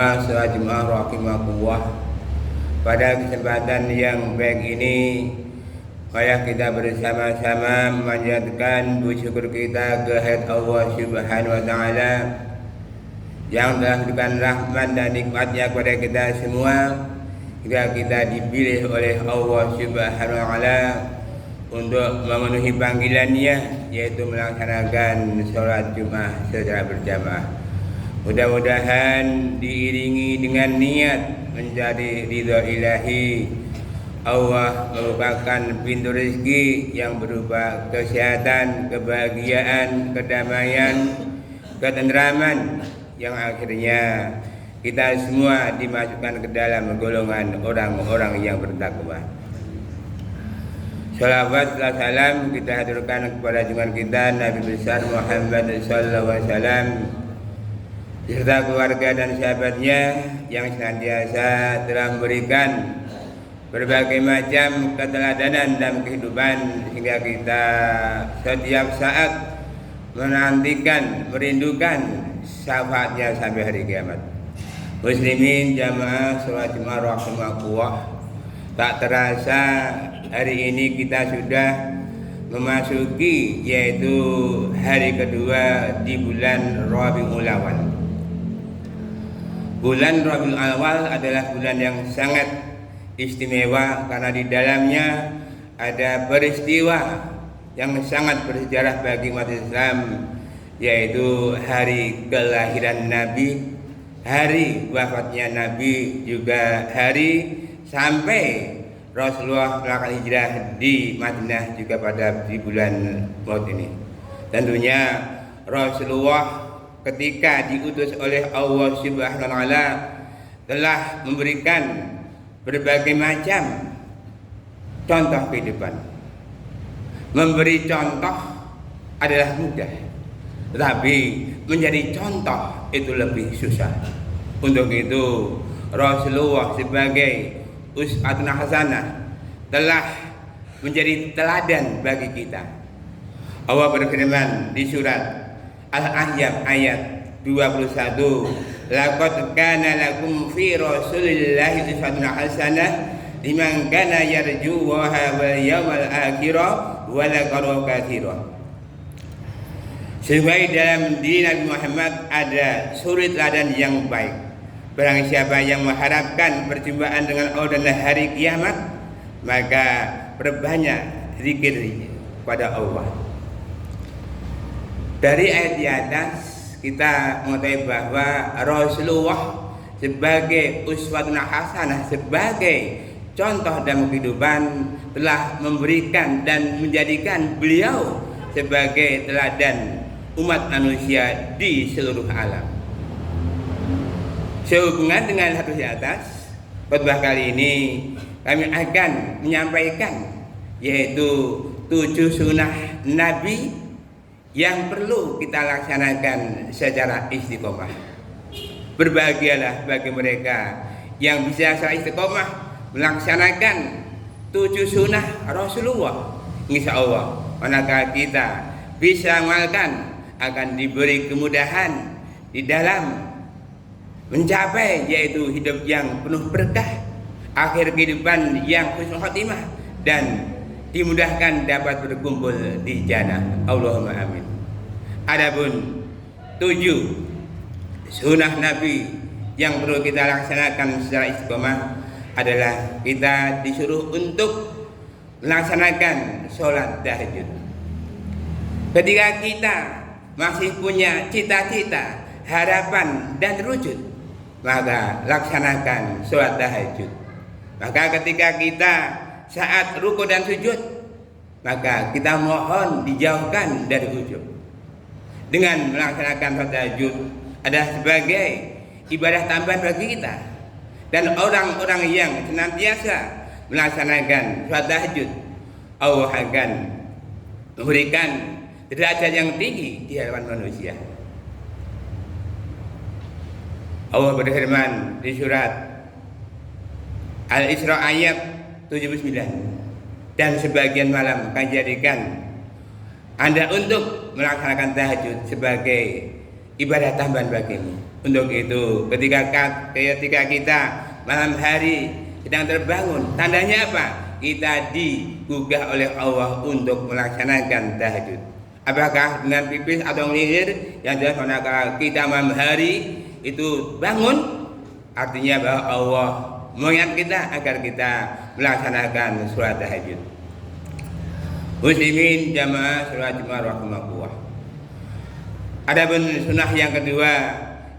Salat Jumat rahimakumullah. Pada kesempatan yang baik ini, mari kita bersama-sama memanjatkan bersyukur kita kehadirat Allah Subhanahu wa taala yang telah memberikan rahmat dan nikmatnya kepada kita semua hingga kita dipilih oleh Allah Subhanahu wa taala untuk memenuhi panggilannya, yaitu melaksanakan sholat Jumat secara berjamaah. Mudah-mudahan diiringi dengan niat mencari ridha ilahi, Allah merupakan pintu rezeki yang berupa kesehatan, kebahagiaan, kedamaian, ketenteraman, yang akhirnya kita semua dimasukkan ke dalam golongan orang-orang yang bertakwa. Salawat dan salam kita haturkan kepada junjungan kita Nabi besar Muhammad sallallahu alaihi wasallam serta keluarga dan sahabatnya yang senantiasa telah memberikan berbagai macam keteladanan dalam kehidupan hingga kita setiap saat menantikan, merindukan syafaatnya sampai hari kiamat. Muslimin jamaah sholat Jumat rahimakumullah, tak terasa hari ini kita sudah memasuki yaitu hari kedua di bulan Rabiul Awal. Bulan Rabiul Awal adalah bulan yang sangat istimewa karena di dalamnya ada peristiwa yang sangat bersejarah bagi umat Islam, yaitu hari kelahiran Nabi, hari wafatnya Nabi, juga hari sampai Rasulullah melakukan hijrah di Madinah juga pada di bulan Maut ini. Tentunya Rasulullah ketika diutus oleh Allah Subhanahu wa taala telah memberikan berbagai macam contoh kehidupan. Memberi contoh adalah mudah, tetapi menjadi contoh itu lebih susah. Untuk itu Rasulullah sebagai uswatun hasanah telah menjadi teladan bagi kita. Allah berfirman di surat Al-Ahzab ayat 21, laqad kana lakum fi rasulillahi uswatun hasanah liman kana yarju Allaha wal yawmal akhir wa dzakara katsiran. Sesungguhnya dalam diri Nabi Muhammad ada suri teladan yang baik. Barang siapa yang mengharapkan perjumpaan dengan Allah dan hari kiamat, maka perbanyak zikir pada Allah. Dari ayat di atas kita mengetahui bahwa Rasulullah sebagai uswatun hasanah, sebagai contoh dalam kehidupan, telah memberikan dan menjadikan beliau sebagai teladan umat manusia di seluruh alam. Sehubungan dengan hadis di atas, khutbah kali ini kami akan menyampaikan yaitu 7 sunnah Nabi yang perlu kita laksanakan secara istiqomah. Berbahagialah bagi mereka yang bisa secara istiqomah melaksanakan 7 sunnah Rasulullah. Insya Allah manakala kita bisa mengamalkan akan diberi kemudahan di dalam mencapai yaitu hidup yang penuh berkah, akhir kehidupan yang husnul khotimah, dan dimudahkan dapat berkumpul di jannah. Allahumma amin. Adapun 7 sunnah Nabi yang perlu kita laksanakan secara istiqomah adalah kita disuruh untuk melaksanakan sholat tahajud. Ketika kita masih punya cita-cita, harapan dan wujud, maka laksanakan sholat tahajud. Maka ketika kita saat ruku dan sujud, maka kita mohon dijauhkan dari ujub. Dengan melaksanakan sholat tahajud adalah sebagai ibadah tambahan bagi kita. Dan orang-orang yang senantiasa melaksanakan sholat tahajud, Allah akan memberikan derajat yang tinggi di hadapan manusia. Allah berfirman di surat Al-Isra ayat 79, dan sebagian malam akan jadikan Anda untuk melaksanakan tahajud sebagai ibadah tambahan bagimu. Untuk itu ketika kita malam hari sedang terbangun, tandanya apa? Kita digugah oleh Allah untuk melaksanakan tahajud. Apakah dengan pipis atau ngelihir? Yang jelas manakala kita malam hari itu bangun, artinya bahwa Allah mengingat kita agar kita melaksanakan sholat tahajud. Muslimin jamaah sholat Jumat rahimakumullah. Adapun sunnah yang kedua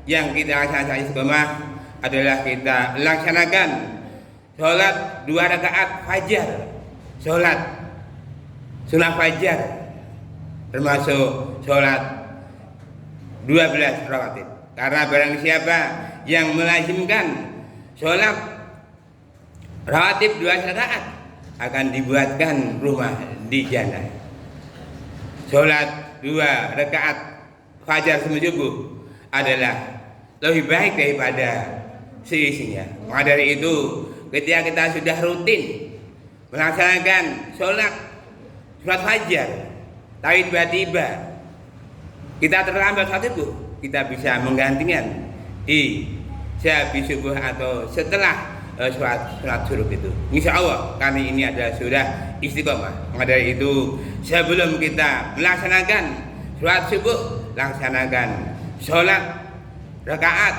yang kita laksanakan istiqomah adalah kita laksanakan sholat 2 rakaat fajar, sholat sunnah fajar, termasuk sholat 12 rakaat. Karena barang siapa yang melazimkan sholat rawatib 2 rakaat akan dibuatkan rumah di jannah. Sholat 2 rakaat fajar sebelum subuh adalah lebih baik daripada seisinya. Maka dari itu, ketika kita sudah rutin melaksanakan sholat fajar, tapi tiba-tiba kita terlambat sholat subuh, kita bisa menggantikan di sehabis subuh atau setelah sholat subuh itu. Insya Allah kami ini adalah sudah istiqomah. Maka dari itu, sebelum kita melaksanakan sholat subuh, laksanakan sholat rakaat,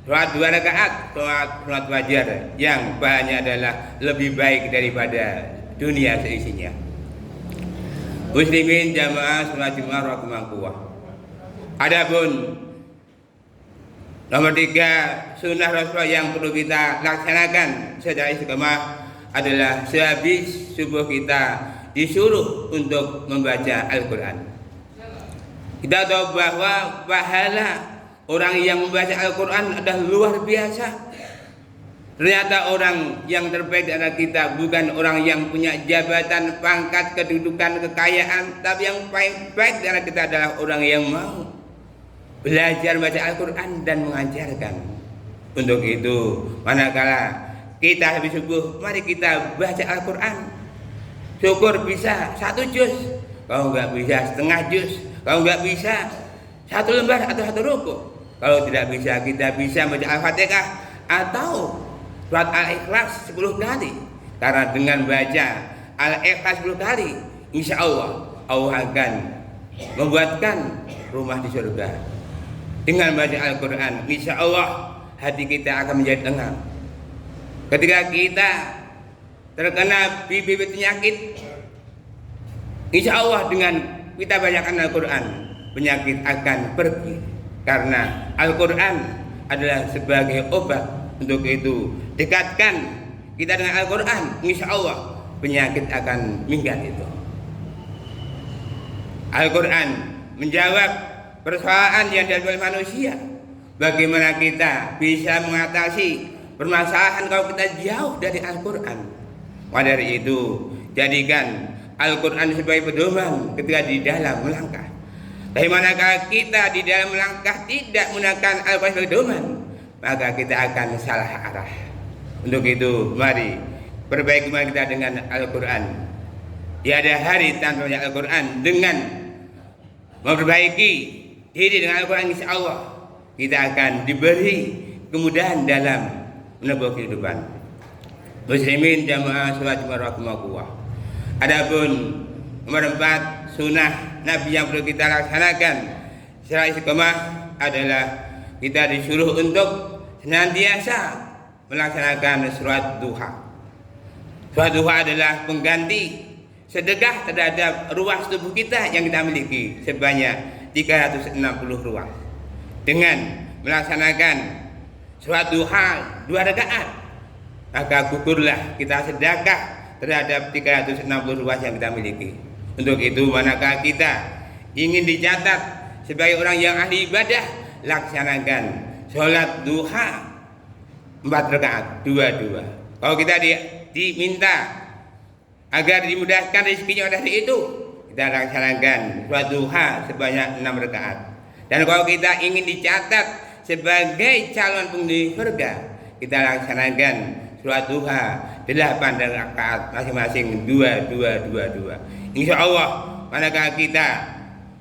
sholat 2 rakaat, sholat fajar yang bahannya adalah lebih baik daripada dunia seisinya. Muslimin jamaah sholat Jumat rahimakumullah. Adapun nomor 3 sunnah Rasulullah yang perlu kita laksanakan secara istiqomah adalah sehabis subuh kita disuruh untuk membaca Al-Quran. Kita tahu bahwa pahala orang yang membaca Al-Quran adalah luar biasa. Ternyata orang yang terbaik di antara kita bukan orang yang punya jabatan, pangkat, kedudukan, kekayaan, tapi yang paling baik di antara kita adalah orang yang mau belajar membaca Al-Quran dan mengajarkan. Untuk itu, manakala kita habis subuh, mari kita baca Al-Quran. Syukur bisa 1 juz, kalau nggak bisa setengah juz, kalau nggak bisa 1 lembar atau 1 ruku. Kalau tidak bisa, kita bisa membaca Al-Fatihah atau surat Al-Ikhlas 10 kali. Karena dengan baca Al-Ikhlas 10 kali, insya Allah akan membuatkan rumah di surga. Dengan baca Al-Quran, insya Allah hati kita akan menjadi tenang. Ketika kita terkena bibit penyakit, insya Allah dengan kita bacakan Al-Quran, penyakit akan pergi. Karena Al-Quran adalah sebagai obat. Untuk itu, dekatkan kita dengan Al-Quran, insya Allah penyakit akan minggat itu. Al-Quran menjawab persoalan yang dihadapi oleh manusia. Bagaimana kita bisa mengatasi permasalahan kalau kita jauh dari Al-Quran. Maka dari itu, jadikan Al-Quran sebagai pedoman ketika di dalam melangkah. Dari manakala kita di dalam melangkah tidak menggunakan Al-Quran sebagai pedoman, maka kita akan salah arah. Untuk itu, mari perbaiki hubungan kita dengan Al-Quran. Tiada hari tanpa Al-Quran. Dengan memperbaiki diri dengan Al-Quran, insya Allah kita akan diberi kemudahan dalam menempuh kehidupan. Muslimin jamaah sholat Jumat rahimakumullah. Adapun nomor 4 sunnah Nabi yang perlu kita laksanakan secara istiqomah adalah kita disuruh untuk senantiasa melaksanakan sholat duha. Sholat duha adalah pengganti sedekah terhadap ruas tubuh kita yang kita miliki sebanyak 360 ruas. Dengan melaksanakan sholat duha 2 rakaat, maka gugurlah kita sedekah terhadap 360 ruas yang kita miliki. Untuk itu, manakala kita ingin dicatat sebagai orang yang ahli ibadah, laksanakan sholat duha 4 rakaat, 2-2. Kalau kita diminta agar dimudahkan rezekinya dari itu, kita laksanakan sholat duha sebanyak 6 rakaat. Dan kalau kita ingin dicatat sebagai calon penghuni surga, kita laksanakan sholat duha 8 rakaat masing-masing 2-2. Insya Allah manakala kita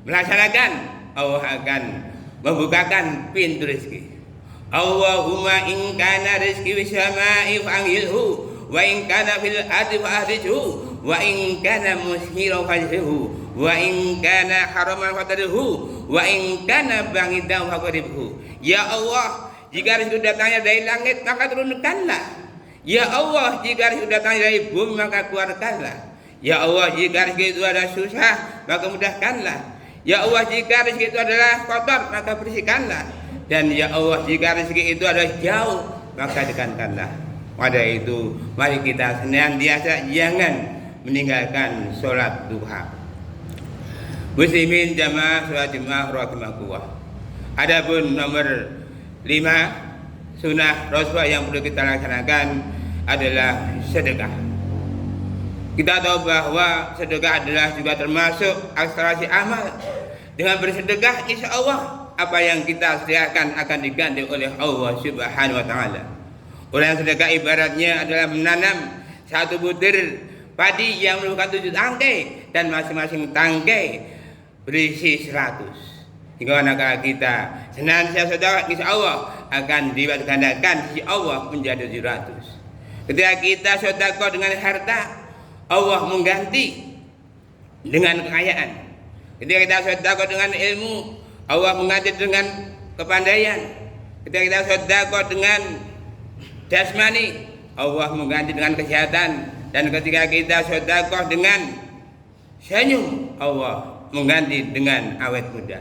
melaksanakan, Allah akan membukakan pintu rezeki. Allahumma in kana rizqi fis sama'i fa'anghilhu wa in kana fil ardi fa'ahrijhu wa in kana mushiran fa'ahrijhu wa in kana haraman fa'tadhu wa in kana ba'idan fa'qribhu. Ya Allah, jika rezeki datangnya dari langit maka turunkanlah. Ya Allah, jika rezeki datangnya dari bumi maka keluarkanlah. Ya Allah, jika rezeki itu ada susah maka mudahkanlah. Ya Allah, jika rezeki itu adalah kotor maka bersihkanlah. Dan ya Allah, jika rezeki itu adalah jauh maka dekatkanlah. Pada itu mari kita senantiasa jangan meninggalkan sholat duha. Muslimin jamaah sholat Jumat rahimakumullah. Adapun nomor 5 sunnah Rasulullah yang perlu kita laksanakan adalah sedekah. Kita tahu bahwa sedekah adalah juga termasuk akselerasi amal. Dengan bersedekah insya Allah apa yang kita sediakan akan diganti oleh Allah Subhanahu wa taala. Orang yang sedekah ibaratnya adalah menanam satu butir padi yang merupakan 7 tangkai dan masing-masing tangkai berisi 100. Hingga manakala kita senantiasa sedekah insya Allah akan digandakan si Allah menjadi 700. Ketika kita sedekah dengan harta, Allah mengganti dengan kekayaan. Ketika kita sedekah dengan ilmu, Allah mengganti dengan kepandaian. Ketika kita sedekah dengan jasmani, Allah mengganti dengan kesehatan. Dan ketika kita sedekah dengan senyum, Allah mengganti dengan awet muda.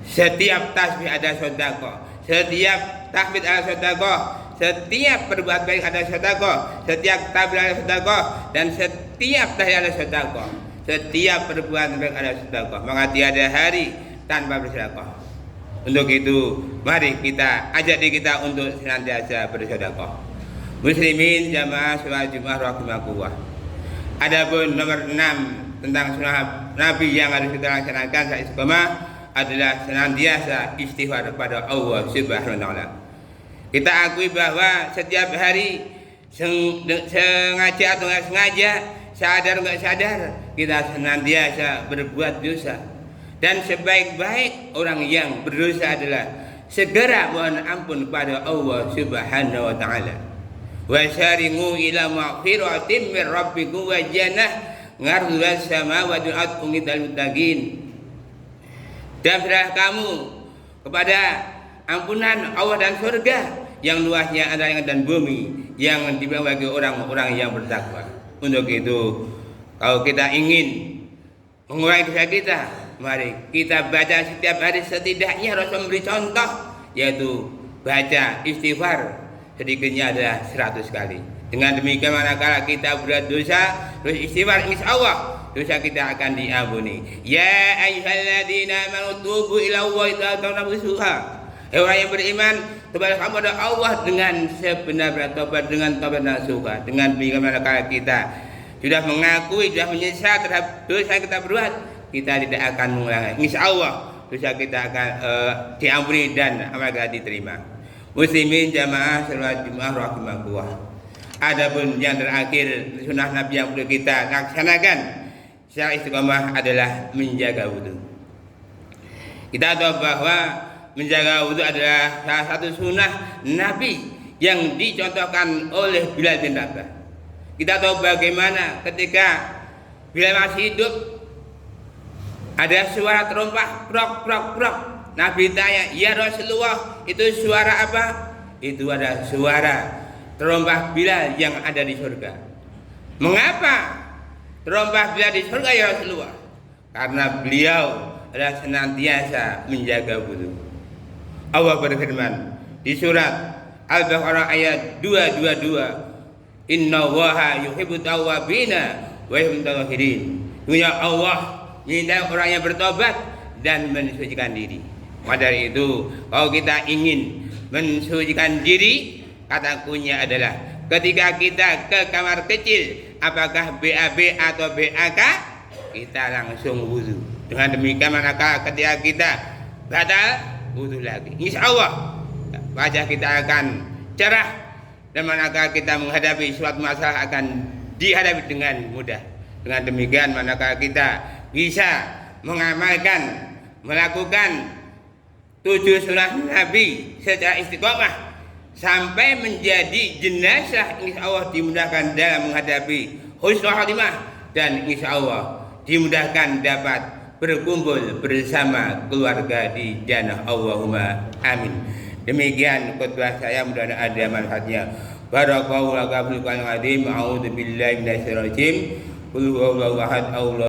Setiap tasbih ada sedekah, setiap tahmid ada sedekah, setiap berbuat baik ada sedekah, setiap takbir ada sedekah, dan setiap tahiyat ada sedekah. Setiap perbuatan baik ada sedekah, maka tiada hari tanpa bersedekah. Untuk itu, mari kita ajak diri kita untuk senantiasa bersedekah. Muslimin jamaah sholat Jumat rahimakumullah. Adapun nomor 6 tentang sunnah Nabi yang harus kita laksanakan saat istiqomah adalah senantiasa istighfar kepada Allah Subhanahu wa taala. Kita akui bahwa setiap hari sengaja atau nggak sengaja, sadar nggak sadar, kita senantiasa berbuat dosa. Dan sebaik-baik orang yang berdosa adalah segera mohon ampun kepada Allah Subhanahu wa taala. Wa syari'u ila maghfiratin min rabbikum wa jannah ngarduha samawati wal ardu uiddat muttaqin. Dan berserah kamu kepada ampunan Allah dan surga yang luasnya adalah langit dan bumi yang diberikan bagi orang-orang yang bertakwa. Untuk itu, kalau kita ingin mengurangi dosa kita, mari kita baca setiap hari setidaknya Rasul memberi contoh, yaitu baca istighfar sedikitnya adalah 100 kali. Dengan demikian manakala kita berbuat dosa, terus istighfar, insya Allah dosa kita akan diampuni. Ya ayyuhalladzina amanu tubu ila Allahi tawbatan nasuha. Hai orang yang beriman, tobat kamu kepada Allah dengan sebenar-benar tobat, dengan tobat nasuha. Dengan demikian manakala kita sudah mengakui, sudah menyesal terhadap dosa yang kita berbuat, kita tidak akan mengulangi. Insya Allah dosa kita akan diampuni dan amal kita diterima. Muslimin jamaah sholat Jumat rahimakumullah. Adapun yang terakhir sunnah Nabi yang perlu kita laksanakan secara istiqomah adalah menjaga wudu. Kita tahu bahwa menjaga wudu adalah salah satu sunnah Nabi yang dicontohkan oleh Bilal bin Rabah. Kita tahu bagaimana ketika Bilal masih hidup ada suara terompah prok prok prok. Nabi tanya, ya Rasulullah, itu suara apa? Itu ada suara terompah Bilal yang ada di surga. Mengapa terompah Bilal di surga ya Rasulullah? Karena beliau adalah senantiasa menjaga wudu. Allah berfirman di surat Al-Baqarah ayat 222, Inna Allaha yuhibbut tawwabina wa yuhibbut mutatahhirin. Sesungguhnya Allah mencintai orang yang bertobat dan mensucikan diri. Maka dari itu, kalau kita ingin mensucikan diri, kata kuncinya adalah ketika kita ke kamar kecil, apakah BAB atau BAK, kita langsung wudu. Dengan demikian manakala ketika kita batal, wudu lagi. Insya Allah wajah kita akan cerah, dan manakala kita menghadapi suatu masalah akan dihadapi dengan mudah. Dengan demikian manakala kita bisa mengamalkan, melakukan 7 sunnah Nabi secara istiqomah sampai menjadi jenazah, insya Allah dimudahkan dalam menghadapi husnul khotimah, dan insya Allah dimudahkan dapat berkumpul bersama keluarga di jannah. Allahumma amin. Demikian khutbah saya, mudah-mudahan ada manfaatnya. Barakallahu lakum fil Qur'anil azim. A'udzu billahi minasyaitonir rajim. Qul huwallahu ahad.